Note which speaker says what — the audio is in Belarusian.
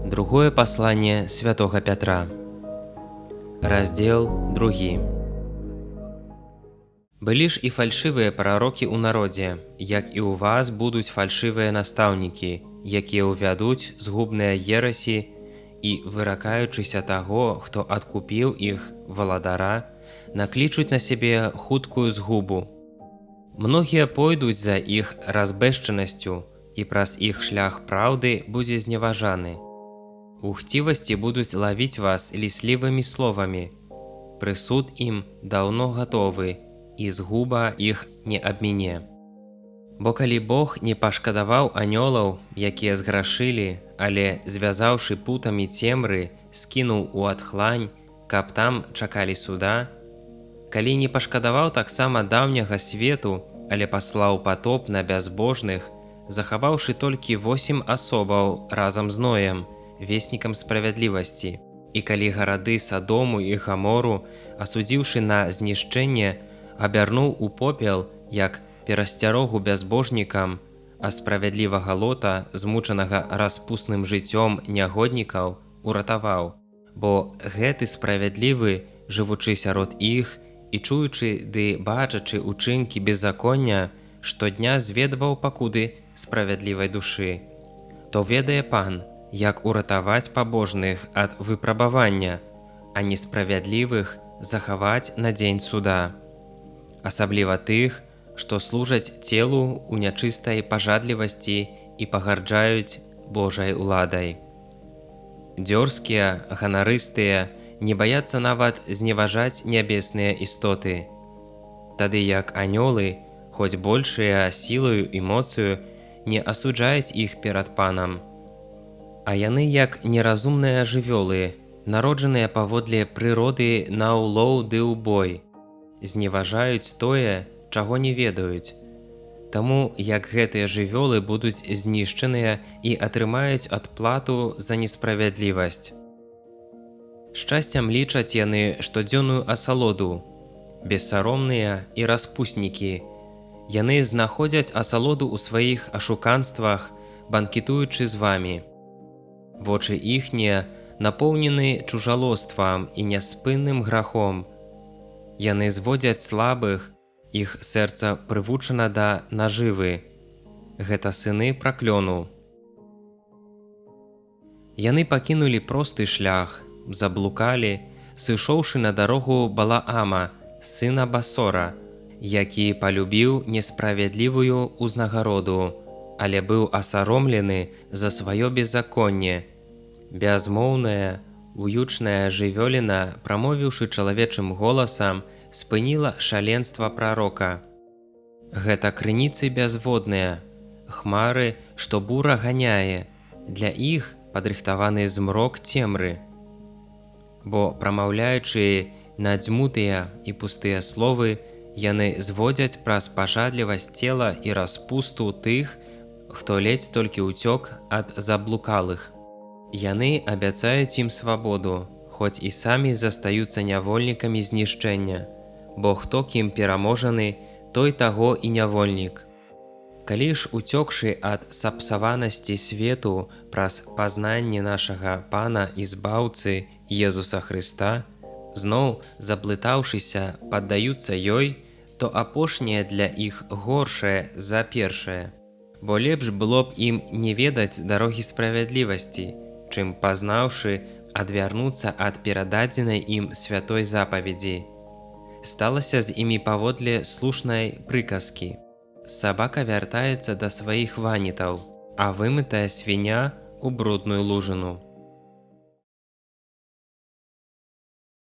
Speaker 1: Другое послание святого Пятра. Раздел 2. Былі ж і фальшывыя прарокі ў народзе, як і ў вас будуць фальшывыя настаўнікі, якія ўвядуць згубныя ерасі і, выракаючыся таго, хто адкупіў іх, валадара, наклічуць на сябе хуткую згубу. Многія пойдуць за іх разбэшчанасцю, і праз іх шлях праўды будзе зневажаны. У хцівасці будуць лавіць вас ліслівымі словамі. Прысуд ім даўно гатовы, і згуба іх не абміне. Бо калі Бог не пашкадаваў анёлаў, якія зграшылі, але, звязаўшы путамі цемры, скінуў у адхлань, каб там чакалі суда, калі не пашкадаваў таксама даўняга свету, але паслаў патоп на бязбожных, захаваўшы толькі 8 асобаў разам з Ноем, веснікам справядлівасці, і калі гарады Садому і Гамору, асудзіўшы на знішчэнне, абярнуў у попел, як перасцярогу бязбожнікам, а справядлівага Лота, змучанага распусным жыццём нягоднікаў, уратаваў. Бо гэты справядлівы, жывучы сярод іх і чуючы ды бачачы учынкі беззаконня, штодня зведваў пакуды справядлівай душы. То ведае Пан, як уратаваць пабожных ад выпрабавання, а несправядлівых захаваць на дзень суда. Асабліва тых, што служаць целу ў нячыстай пажадлівасці і пагарджаюць Божай уладай. Дзёрзкія, ганарыстыя, не баяцца нават зневажаць нябесныя істоты. Тады як анёлы, хоць большыя сілаю і моцаю, не асуджаюць іх перад Панам. А яны як неразумныя жывёлы, народжаныя паводле прыроды на ўлоў ды ў бой, зневажаюць тое, чаго не ведаюць. Таму як гэтыя жывёлы будуць знішчаныя і атрымаюць адплату за несправядлівасць. Шчасцем лічаць яны штодзённую асалоду, бессаромныя і распуснікі. Яны знаходзяць асалоду ў сваіх ашуканствах, банкетуючы з вамі. Вочы іхнія напоўнены чужалоствам і няспынным грахом. Яны зводзяць слабых, іх сэрца прывучана да нажывы. Гэта сыны праклёну. Яны пакінулі просты шлях, заблукалі, сышоўшы на дарогу Балаама, сына Басора, які палюбіў несправядлівую ўзнагароду, але быў асаромлены за сваё беззаконне. Бязмоўная, уючная жывёліна, прамовіўшы чалавечым голасам, спыніла шаленства прарока. Гэта крыніцы бязводныя, хмары, што бура ганяе, для іх падрыхтаваны змрок цемры. Бо, прамаўляючы надзьмутыя і пустыя словы, яны зводзяць праз пажадлівасць цела і распусту тых, хто ледзь толькі ўцёк ад заблукалых. Яны абяцаюць ім свабоду, хоць і самі застаюцца нявольнікамі знішчэння, бо хто кім пераможаны, той таго і нявольнік. Калі ж уцёкшы ад сапсаванасці свету праз пазнанне нашага Пана і Збаўцы Езуса Хрыста, зноў заблытаўшыся паддаюцца ёй, то апошняе для іх горшае за першае. Бо лепш было б ім не ведаць дарогі справядлівасці, чым, пазнаўшы, адвярнуцца ад перададзенай ім святой запаведзі. Сталася з імі паводле слушнай прыказкі. Сабака вяртаецца да сваіх ванітаў, а вымытая свіня ў брудную лужыну.